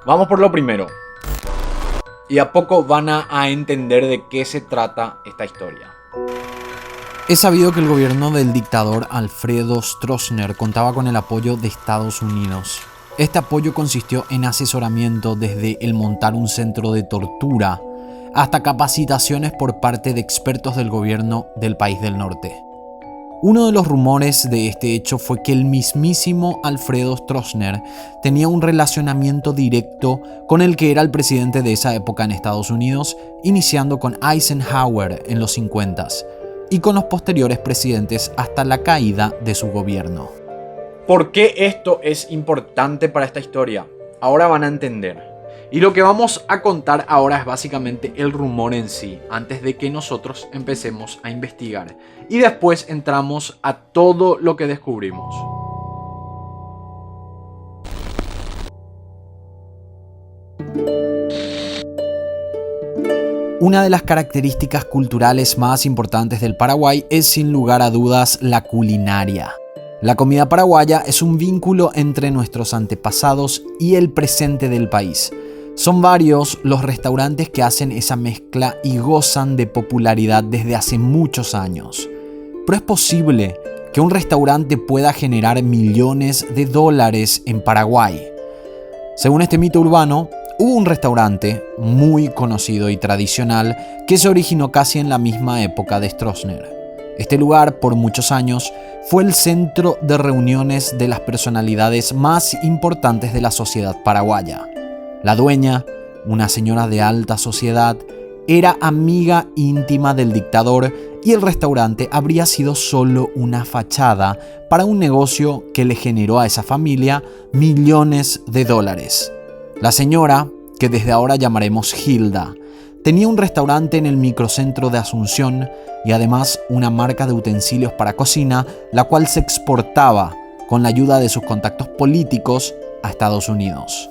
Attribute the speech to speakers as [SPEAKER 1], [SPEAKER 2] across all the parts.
[SPEAKER 1] Vamos por lo primero. Y a poco van a entender de qué se trata esta historia.
[SPEAKER 2] Es sabido que el gobierno del dictador Alfredo Stroessner contaba con el apoyo de Estados Unidos. Este apoyo consistió en asesoramiento desde el montar un centro de tortura hasta capacitaciones por parte de expertos del gobierno del país del norte. Uno de los rumores de este hecho fue que el mismísimo Alfredo Stroessner tenía un relacionamiento directo con el que era el presidente de esa época en Estados Unidos, iniciando con Eisenhower en los 50s y con los posteriores presidentes hasta la caída de su gobierno.
[SPEAKER 1] ¿Por qué esto es importante para esta historia? Ahora van a entender. Y lo que vamos a contar ahora es básicamente el rumor en sí, antes de que nosotros empecemos a investigar. Y después entramos a todo lo que descubrimos.
[SPEAKER 2] Una de las características culturales más importantes del Paraguay es sin lugar a dudas la culinaria. La comida paraguaya es un vínculo entre nuestros antepasados y el presente del país. Son varios los restaurantes que hacen esa mezcla y gozan de popularidad desde hace muchos años. Pero es posible que un restaurante pueda generar millones de dólares en Paraguay. Según este mito urbano, hubo un restaurante muy conocido y tradicional que se originó casi en la misma época de Stroessner. Este lugar, por muchos años, fue el centro de reuniones de las personalidades más importantes de la sociedad paraguaya. La dueña, una señora de alta sociedad, era amiga íntima del dictador y el restaurante habría sido solo una fachada para un negocio que le generó a esa familia millones de dólares. La señora, que desde ahora llamaremos Hilda, tenía un restaurante en el microcentro de Asunción y además una marca de utensilios para cocina, la cual se exportaba con la ayuda de sus contactos políticos a Estados Unidos.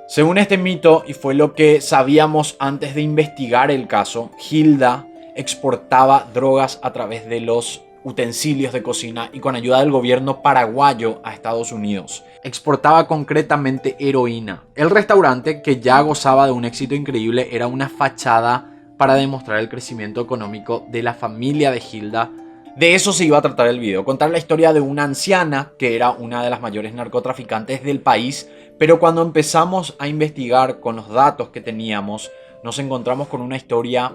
[SPEAKER 1] Según este mito, y fue lo que sabíamos antes de investigar el caso, Hilda exportaba drogas a través de los utensilios de cocina y con ayuda del gobierno paraguayo a Estados Unidos. Exportaba concretamente heroína. El restaurante, que ya gozaba de un éxito increíble, era una fachada para demostrar el crecimiento económico de la familia de Hilda. De eso se iba a tratar el video, contar la historia de una anciana que era una de las mayores narcotraficantes del país, pero cuando empezamos a investigar con los datos que teníamos, nos encontramos con una historia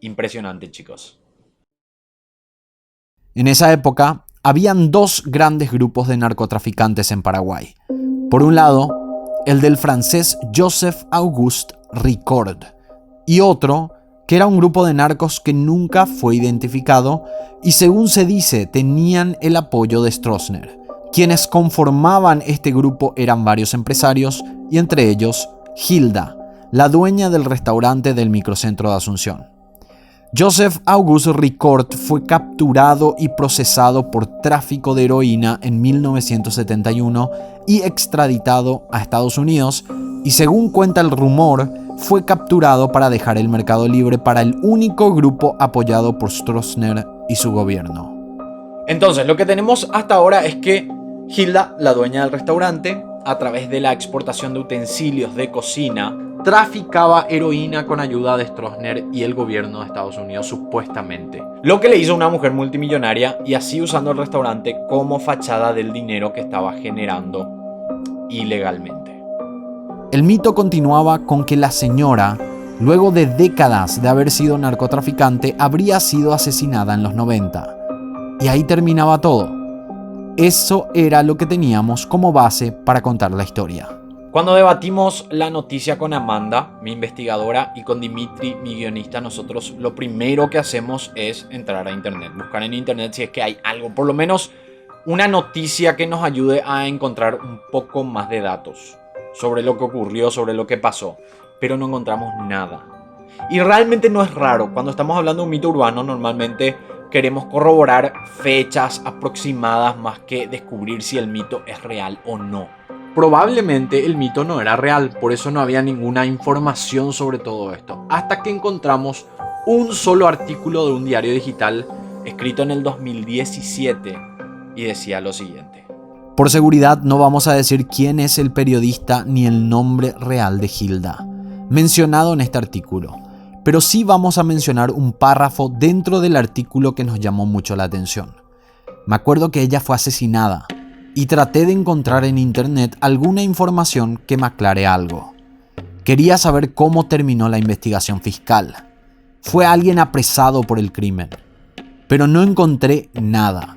[SPEAKER 1] impresionante, chicos.
[SPEAKER 2] En esa época, habían dos grandes grupos de narcotraficantes en Paraguay. Por un lado, el del francés Joseph Auguste Ricord, y otro que era un grupo de narcos que nunca fue identificado y, según se dice, tenían el apoyo de Stroessner. Quienes conformaban este grupo eran varios empresarios y entre ellos Hilda, la dueña del restaurante del microcentro de Asunción. Joseph Auguste Ricord fue capturado y procesado por tráfico de heroína en 1971 y extraditado a Estados Unidos, y según cuenta el rumor, fue capturado para dejar el mercado libre para el único grupo apoyado por Stroessner y su gobierno.
[SPEAKER 1] Entonces, lo que tenemos hasta ahora es que Hilda, la dueña del restaurante, a través de la exportación de utensilios de cocina, traficaba heroína con ayuda de Stroessner y el gobierno de Estados Unidos, supuestamente. Lo que le hizo una mujer multimillonaria, y así usando el restaurante como fachada del dinero que estaba generando ilegalmente.
[SPEAKER 2] El mito continuaba con que la señora, luego de décadas de haber sido narcotraficante, habría sido asesinada en los 90. Y ahí terminaba todo. Eso era lo que teníamos como base para contar la historia.
[SPEAKER 1] Cuando debatimos la noticia con Amanda, mi investigadora, y con Dimitri, mi guionista, nosotros lo primero que hacemos es entrar a internet, buscar en internet si es que hay algo, por lo menos una noticia que nos ayude a encontrar un poco más de datos sobre lo que ocurrió, sobre lo que pasó, pero no encontramos nada. Y realmente no es raro, cuando estamos hablando de un mito urbano normalmente queremos corroborar fechas aproximadas más que descubrir si el mito es real o no. Probablemente el mito no era real, por eso no había ninguna información sobre todo esto, hasta que encontramos un solo artículo de un diario digital escrito en el 2017 y decía lo siguiente.
[SPEAKER 2] Por seguridad no vamos a decir quién es el periodista ni el nombre real de Hilda, mencionado en este artículo, pero sí vamos a mencionar un párrafo dentro del artículo que nos llamó mucho la atención. Me acuerdo que ella fue asesinada y traté de encontrar en internet alguna información que me aclare algo. Quería saber cómo terminó la investigación fiscal. ¿Fue alguien apresado por el crimen? Pero no encontré nada.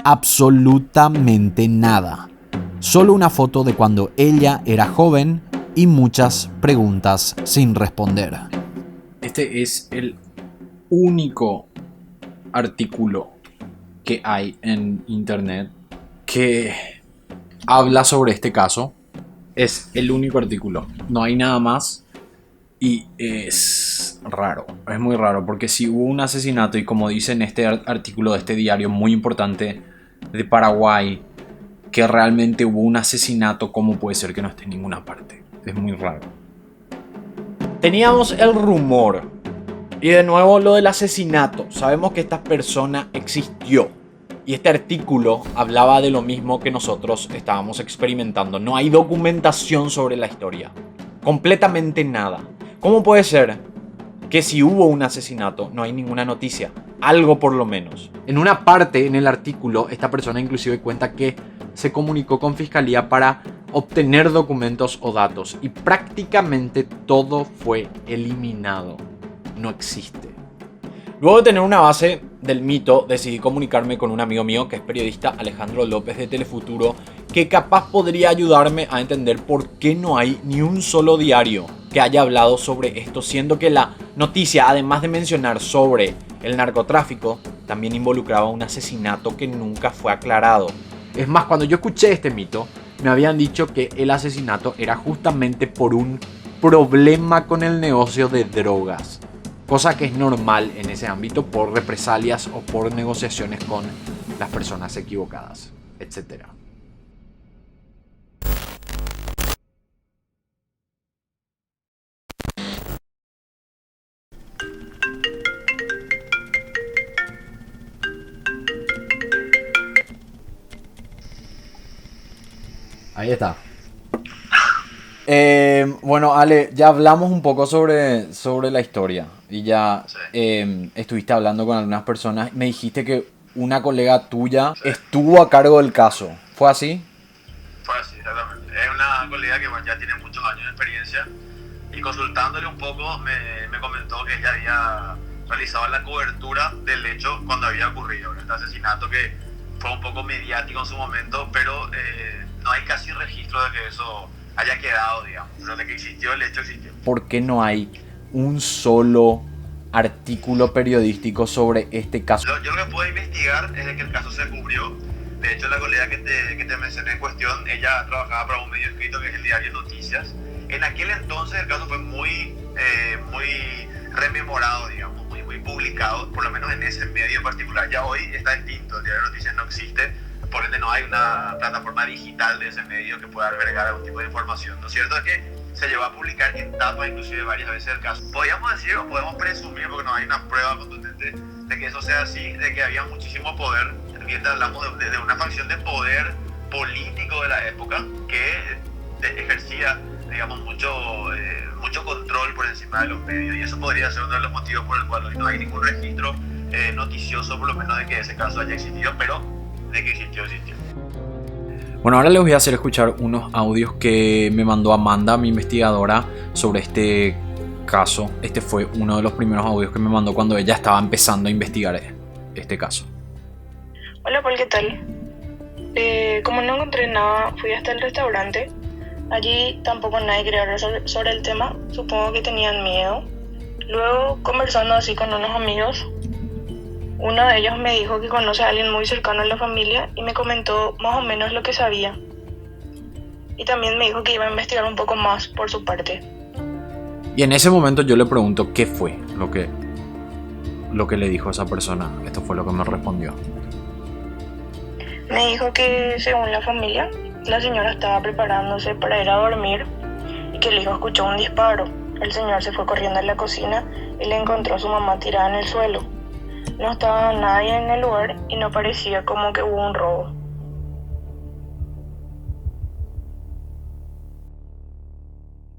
[SPEAKER 2] Absolutamente nada. Solo una foto de cuando ella era joven y muchas preguntas sin responder.
[SPEAKER 1] Este es el único artículo que hay en internet que habla sobre este caso. Es el único artículo, no hay nada más y es raro, es muy raro porque si hubo un asesinato y como dice en este artículo de este diario muy importante de Paraguay que realmente hubo un asesinato, ¿cómo puede ser que no esté en ninguna parte? Es muy raro. Teníamos el rumor y de nuevo lo del asesinato, sabemos que esta persona existió. Y este artículo hablaba de lo mismo que nosotros estábamos experimentando. No hay documentación sobre la historia. Completamente nada. ¿Cómo puede ser que si hubo un asesinato no hay ninguna noticia? Algo por lo menos. En una parte en el artículo, esta persona inclusive cuenta que se comunicó con Fiscalía para obtener documentos o datos. Y prácticamente todo fue eliminado. No existe. Luego de tener una base del mito, decidí comunicarme con un amigo mío que es periodista, Alejandro López de Telefuturo, que capaz podría ayudarme a entender por qué no hay ni un solo diario que haya hablado sobre esto, siendo que la noticia, además de mencionar sobre el narcotráfico, también involucraba un asesinato que nunca fue aclarado. Es más, cuando yo escuché este mito, me habían dicho que el asesinato era justamente por un problema con el negocio de drogas. Cosa que es normal en ese ámbito por represalias o por negociaciones con las personas equivocadas, etc. Ahí está. Bueno, Ale, ya hablamos un poco sobre la historia y ya estuviste hablando con algunas personas. Me dijiste que una colega tuya estuvo a cargo del caso. ¿Fue así?
[SPEAKER 3] Fue así, exactamente. Es una colega que ya tiene muchos años de experiencia y consultándole un poco me comentó que ella había realizado la cobertura del hecho cuando había ocurrido este asesinato que fue un poco mediático en su momento, pero no hay casi registro de que eso haya quedado, digamos, pero de que existió, el hecho existió.
[SPEAKER 1] ¿Por qué no hay un solo artículo periodístico sobre este caso?
[SPEAKER 3] Yo lo que puedo investigar es de que el caso se cubrió. De hecho, la colega que te mencioné en cuestión, ella trabajaba para un medio escrito que es el Diario Noticias. En aquel entonces el caso fue muy rememorado, digamos, muy publicado, por lo menos en ese medio en particular. Ya hoy está distinto, el Diario Noticias no existe, por ende no hay una plataforma digital de ese medio que pueda albergar algún tipo de información. Lo cierto es que se llevó a publicar en tapa inclusive varias veces el caso. Podríamos decir o podemos presumir, porque no hay una prueba contundente de que eso sea así, de que había muchísimo poder. Mientras hablamos de una facción de poder político de la época que ejercía, digamos, mucho control por encima de los medios, y eso podría ser uno de los motivos por el cual hoy no hay ningún registro noticioso, por lo menos de que ese caso haya existido, pero de que existió.
[SPEAKER 1] Bueno, ahora les voy a hacer escuchar unos audios que me mandó Amanda, mi investigadora, sobre este caso. Este fue uno de los primeros audios que me mandó cuando ella estaba empezando a investigar este caso.
[SPEAKER 4] Hola Paul, ¿qué tal? Como no encontré nada, fui hasta el restaurante. Allí tampoco nadie quería hablar sobre el tema, supongo que tenían miedo. Luego, conversando así con unos amigos, uno de ellos me dijo que conoce a alguien muy cercano a la familia y me comentó más o menos lo que sabía. Y también me dijo que iba a investigar un poco más por su parte.
[SPEAKER 1] Y en ese momento yo le pregunto qué fue lo que le dijo esa persona. Esto fue lo que me respondió.
[SPEAKER 4] Me dijo que según la familia, la señora estaba preparándose para ir a dormir y que el hijo escuchó un disparo. El señor se fue corriendo a la cocina y le encontró a su mamá tirada en el suelo. No estaba nadie en el lugar y no parecía como que hubo un robo.